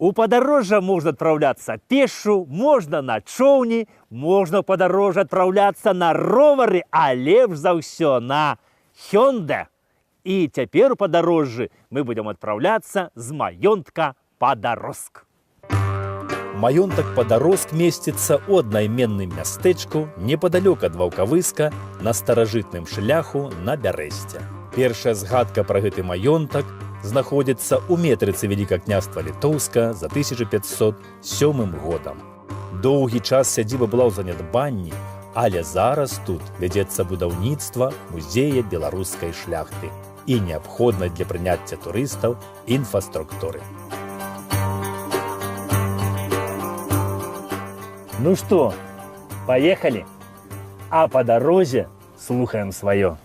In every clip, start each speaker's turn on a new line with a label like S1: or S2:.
S1: У падарожжа можна адпраўляцца пешшу, можна на чоўні, можна ў падарожжа адпраўляцца на ровары, а лепш за ўсё на Hyundai. І цяпер у падарожжы мы будзем адпраўляцца з маёнтка Падароск.
S2: Маёнтак Падароск месціцца ў аднайменным мястэчку непадалёк ад Ваўкавыска на старажытным шляху на Бярэсце. Першая згадка пра гэты маёнтак знаходзіцца ў метрыцы Вялікага княства Літоўска за 1507 годам. Доўгі час сядзіба была ў занядбанні, але зараз тут вядзецца будаўніцтва музея беларускай шляхты і неабходнай для прыняцця турыстаў інфраструктуры.
S1: Ну што, паехалі? А па дарозе слухаем сваё.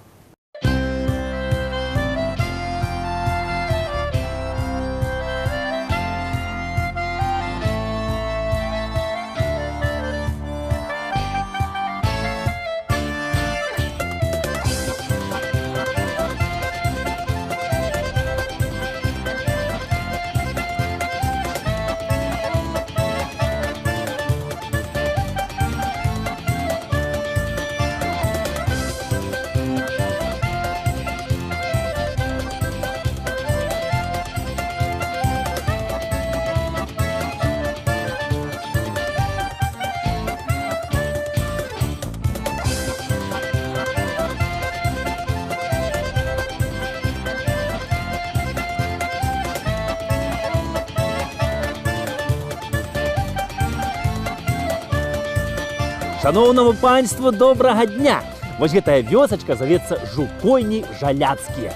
S1: Шановному панству добрага дня! Вось гэтая вёсачка завецца Жукойні Жаляцкія.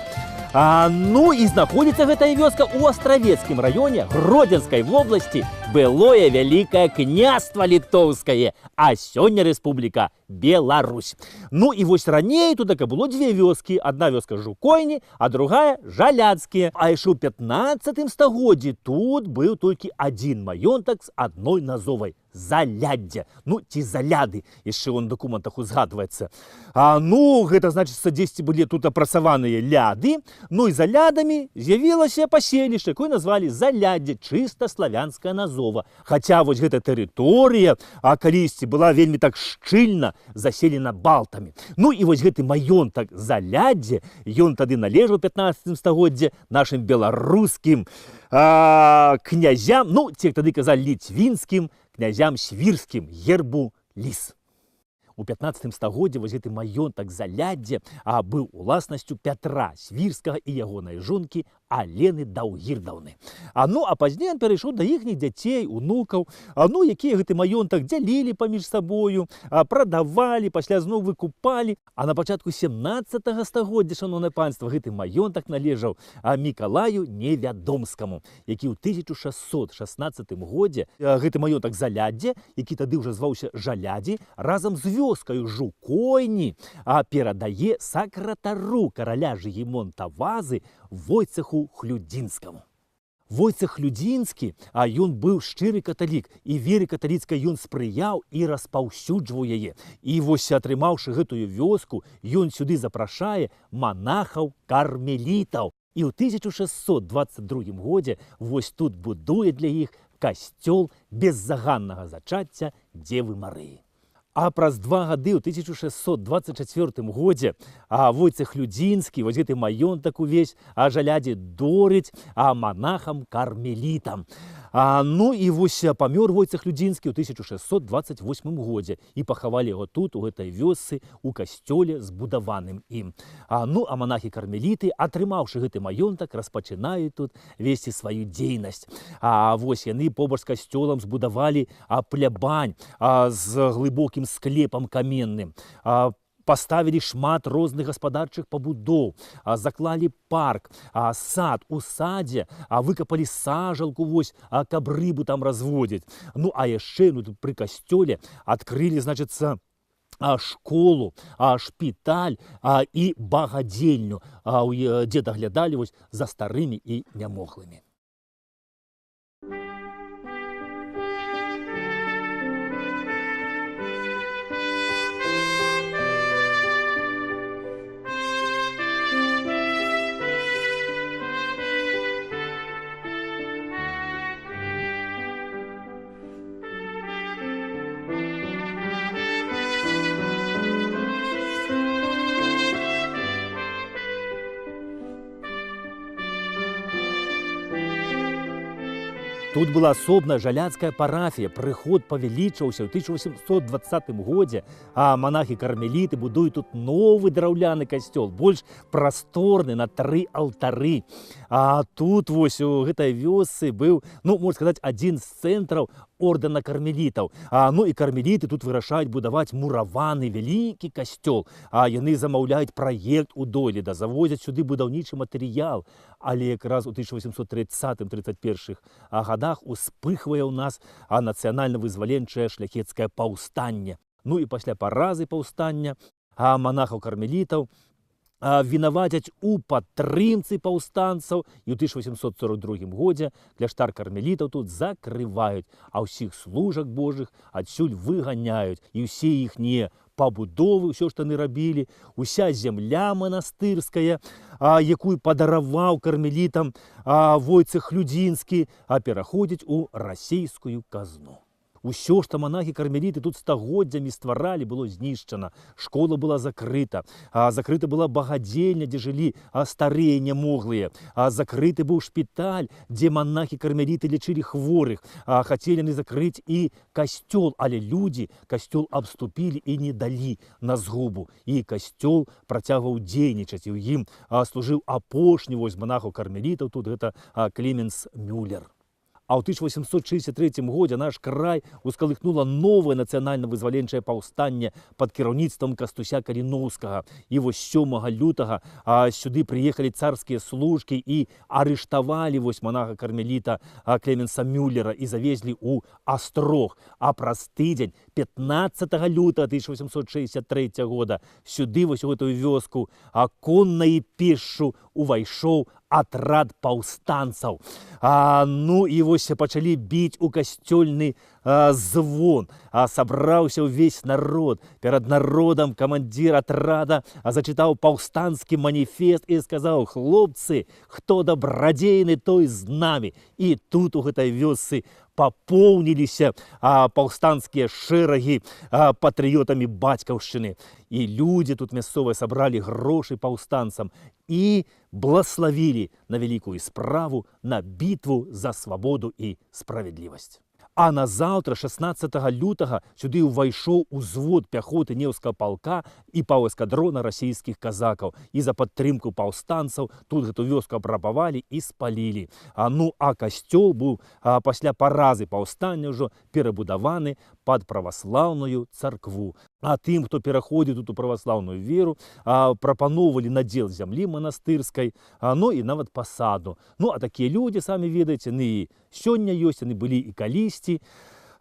S1: Ну і знаходзіцца гэтая вёска ў Астравецкім раёне Гродзенскай вобласці, былое Вялікае княства Літоўскае, а сёння рэспубліка Беларусь. Ну і вось раней тут было дзве вёскі, адна вёска Жукойні, а другая Жаляцкія. А яшчэ ў 15 стагоддзі тут быў толькі адзін маёнтак з адной назовай – Заляддзе. Ну, ці заляды, яшчэ ў дакументах узгадваецца. Ну, гэта значыцца, дзесьці былі тут апрацаваныя ляды, ну і за лядамі з'явілася паселішча, якое назвалі Заляддзе, чыста славянская назова. Хаця вось гэта тэрыторыя калісьці была вельмі так шчыльна заселена балтамі. Ну і вось гэты маёнтак Заляддзе, ён тады належаў у 15 стагоддзе нашым беларускім князям, ну, ці як тады казалі ліцвінскім, князям свірскім, гербу ліс. У 15 стагоддзі вось гэты маёнтак Заляддзе быў уласнасцю Пятра Свірскага і ягонай жонкі Алены Даўгірдаўны. Ну, а пазней ён перайшоў да іхніх дзяцей, унукаў, ну, якія гэты маёнтак дзялілі паміж сабою, прадавалі, пасля зноў выкупалі. А на пачатку 17 стагоддзя, шановнае панства, гэты маёнтак належаў Мікалаю Невядомскаму, які ў 1616 годзе гэты маёнтак Заляддзе, які тады ўжо зваўся Жалядзі, разам з вёскаю Жукойні перадае сакратару караля Жыгімонта Вазы Войцеху Хлюдзінскаму. Войцех Хлюдзінскі, ён быў шчыры каталік, і веры каталіцкай ён спрыяў і распаўсюджваў яе. І вось, атрымаўшы гэтую вёску, ён сюды запрашае манахаў-кармелітаў. І ў 1622 годзе вось тут будуе для іх касцёл беззаганнага зачацця Дзевы Марыі. А праз 2 гады ў 1624 годзе Войцех Хлюдзінскі, вось гэты маёнтак увесь Жалядзе дорыць манахам-кармелітам. Ну і вось памёр Войцех Хлюдзінскі ў 1628 годзе і пахавалі яго тут, у гэтай вёсцы, у касцёле, збудаваным ім. Ну, а манахі-кармеліты, атрымаўшы гэты маёнтак, распачынаюць тут весці сваю дзейнасць. Вось яны побач з касцёлам збудавалі плябань з глыбокім склепам каменным, паставілі шмат розных гаспадарчых пабудоў, заклалі парк, сад. У садзе выкапалі сажалку, вось, каб рыбу там разводзіць. Ну, а яшчэ тут пры касцёле адкрылі, значыцца, школу, шпіталь і багадзельню, дзе даглядалі вось за старымі і нямоглымі. Тут была асобная жаляцкая парафія. Прыход павялічыўся ў 1820 годзе, а монахі-кармеліты будуюць тут новы драўляны касцёл, больш прасторны на 3 алтары. А тут вось у гэтай вёсцы быў, ну, можна сказаць, адзін з цэнтраў ордэна кармелітаў. Ну і кармеліты тут вырашаюць будаваць мураваны вялікі касцёл. Яны замаўляюць праект у дойліда, завозяць сюды будаўнічы матэрыял. Але якраз у 1830-31 годах успыхвае ў нас нацыянальна-вызваленчае шляхецкае паўстанне. Ну і пасля паразы паўстання монахаў-кармелітаў вінавацяць у падтрымцы паўстанцаў, і ў 1842 годзе кляштар кармелітаў тут закрываюць, а ўсіх служак божых адсюль выганяюць, і ўсе іхнія пабудовы, ўсё, што яны рабілі, уся зямля манастырская, якую падараваў кармелітам Войцэх Людзінскі, пераходзіць у расійскую казну. Усё, што монахі-кармеліты тут стагоддзямі стваралі, было знішчана. Школа была закрыта. Закрыта была багадзельня, дзе жылі старыя нямоглыя. Закрыты быў шпіталь, дзе монахі-кармеліты лечылі хворых. Хацелі яны закрыць і касцёл, але людзі касцёл абступілі і не далі на згубу. І касцёл працягваў дзейнічаць, і ў ім служыў апошні вось монахаў-кармелітаў, тут гэта Клеменс Мюллер. А ў 1863 годзе наш край ускалыхнула новае нацыянальна-вызваленчае паўстанне пад кіраўніцтвам Кастуся Каліноўскага. І вось 7 лютага сюды прыехалі царскія служкі і арыштавалі вось монаха-кармеліта Клеменса Мюллера і завезлі ў Астрог. А праз тыдзень, 15 лютага 1863 года, сюды вось у гэтую вёску конна і пешшу увайшоў атрад паўстанцаў. Ну і вось пачалі біць у касцёльны звон. Сабраўся ўвесь народ. Перад народам камандзір атрада зачытаў паўстанскі маніфест і сказаў: хлопцы, хто дабрадзейны, той з намі. І тут у гэтай вёсцы папоўніліся паўстанцкія шэрагі патрыётамі бацькаўшчыны. І людзі тут мясцовыя сабралі грошы паўстанцам і блаславілі на вялікую справу, на бітву за свабоду і справядлівасць. А назаўтра, 16 лютага, сюды ўвайшоў узвод пяхоты Неўскага палка і паўэскадрона расійскіх казакаў. І за падтрымку паўстанцаў тут гэту вёску абрабавалі і спалілі. Ну а касцёл быў пасля паразы паўстання ўжо перабудаваны пад праваслаўную царкву. А тым, хто пераходзіў тут у праваслаўную веру, прапаноўвалі надзел зямлі манастырскай, ну і нават пасаду. Ну а такія людзі, самі ведаеце, яны і сёння ёсць, яны былі і калісьці.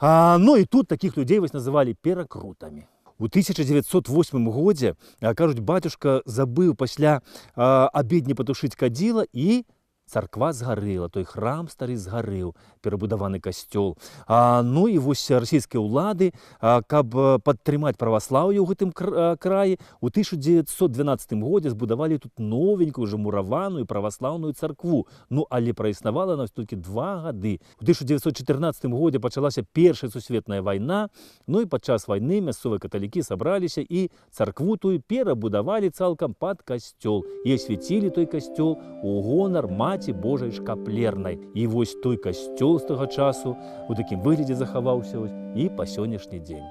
S1: Ну і тут такіх людзей вось называлі перакрутамі. У 1908 годзе, кажуць, бацюшка забыў пасля абедні патушыць кадзіла, і царква згарэла, той храм стары згарэў, перабудаваны касцёл. Ну і вось расійскія ўлады, каб падтрымаць праваслаўе ў гэтым краі, у 1912 годзе збудавалі тут новенькую ўжо мураваную праваслаўную царкву. Ну, але праіснавала она толькі 2 гады. У 1914 годзе пачалася Першая сусветная вайна, ну і падчас вайны мясцовыя каталікі сабраліся і царкву тую перабудавалі цалкам пад касцёл. І асвяцілі той касцёл у гонар Маці Божай Шкаплернай. І вось той касцёл з таго часу у такім выглядзе захаваўся і па сённяшні дзень.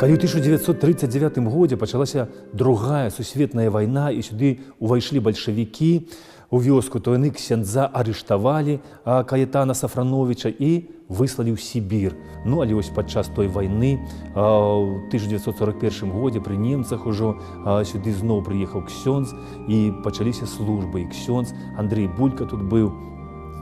S1: Калі ў 1939 годзе пачалася другая сусветная вайна і сюды ўвайшлі бальшавікі, у вёску, то яны ксяндза арыштавалі Каэтана Сафрановича і выслалі ў Сібір. Ну, але вось падчас той вайны ў 1941 годзе пры немцах ужо сюды зноў прыехаў ксёндз і пачаліся службы. І ксёндз Андрей Булька тут быў.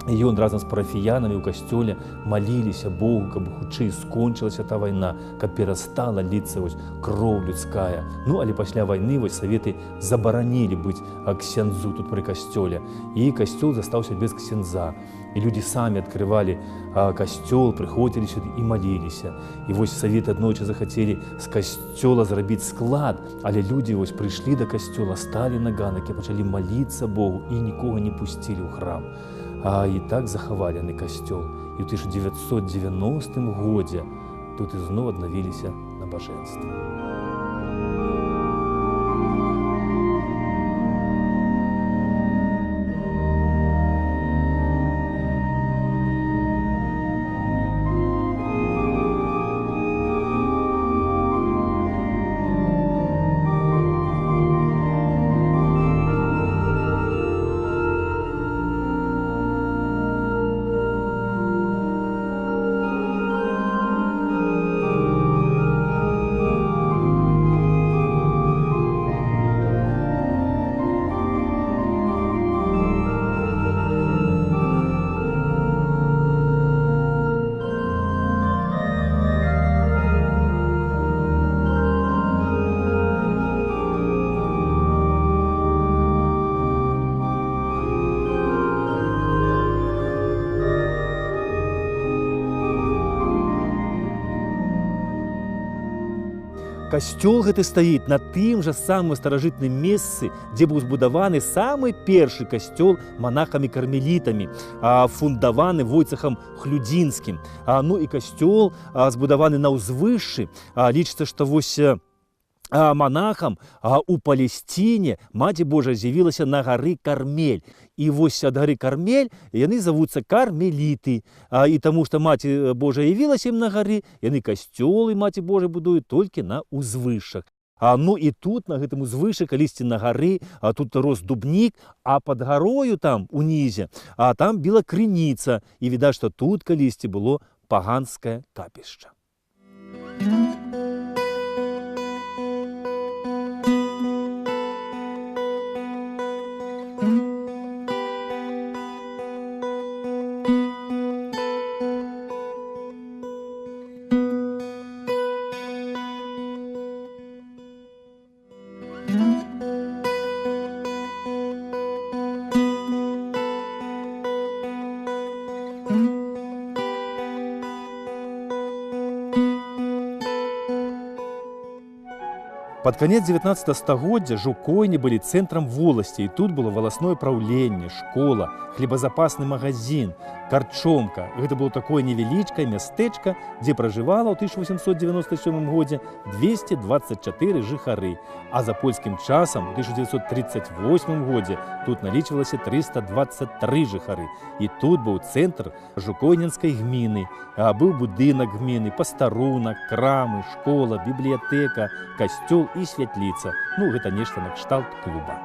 S1: І ён разам з парафіянамі ў касцёле маліліся Богу, каб хутчэй скончылася та вайна, каб перастала ліцца кроў людская. Ну, але пасля вайны саветы забаранілі быць ксяндзу тут пры касцёле. І касцёл застаўся без ксяндза. І людзі самі адкрывалі касцёл, прыходзілі сюды і маліліся. І саветы аднойчы захацелі з касцёла зрабіць склад, але людзі прыйшлі да касцёла, сталі на ганакі, пачалі маліцца Богу і нікога не пусцілі ў храм. І так захавалі яны касцёл. І ў 1990 годзе тут ізноў аднавіліся набажэнствы. Касцёл гэты стаіць на тым жа самым старажытным месцы, дзе быў збудаваны самы першы касцёл манахамі-кармелітамі, фундаваны Войцахам Хлюдзінскім. Ну і касцёл збудаваны на ўзвышшы. Лічыцца, што монахам у Палесціне Маці Божая з'явілася на гары Кармель. І ад гары Кармель яны завуцца кармеліты. І таму што Маці Божая явілася ім на гары, яны касцёлы Маці Божай будуюць толькі на ўзвышшах. Ну і тут, на гэтым узвышшы, калісьці на гары, тут рос дубнік, а пад гарою там, унізе, там біла крыніца. І відаць, што тут калісьці было паганскае капішча. Пад канец 19 стагоддзя Жукойні былі цэнтрам воласці, і тут было валасное праўленне, школа, хлебазапасны магазин, карчомка. Гэта было такое невялічкае мястэчка, дзе пражывала ў 1897 годзе 224 жыхары. А за польскім часам у 1938 годзе тут налічвалася 323 жыхары. І тут быў цэнтр Жукойнінскай гміны. Быў будынак гміны, пастарунак, крамы, школа, бібліятэка, касцёл і святліца. Ну, гэта нешта накшталт клуба.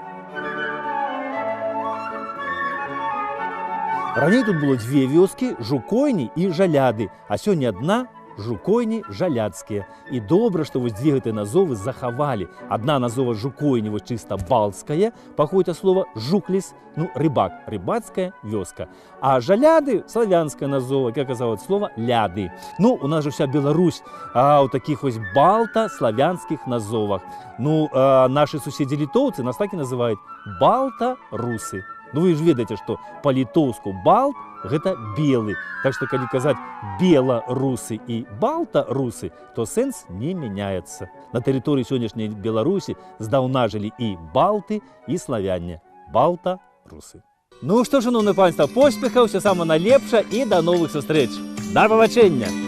S1: Раней тут было две вёскі, Жукойні і Жаляды, а сёння адна Жукойні Жаляцкія. І добра, што дзве гэтыя назовы захавалі. Адна назова Жукойні чыста балцкая, паходзіць ад слова жукліс, ну, рыбак, рыбацкая вёска. А Жаляды – славянская назова, як казала слова ляды. Ну, у нас же вся Беларусь у таких балта-славянскіх назовах. Ну, наши суседзі-літоўцы нас так і называюць балта-русы. Ну, вы ж ведаеце, што па-літоўску балт – гэта белы. Так што, калі казаць беларусы і балта-русы, то сэнс не мяняецца. На тэрыторыі сённяшняй Беларусі здаўна жылі і балты, і славяне. Балта-русы. Ну што, шановнае панства, поспехаў, усё самае найлепшае і да новых сустрэч. Да пабачэння!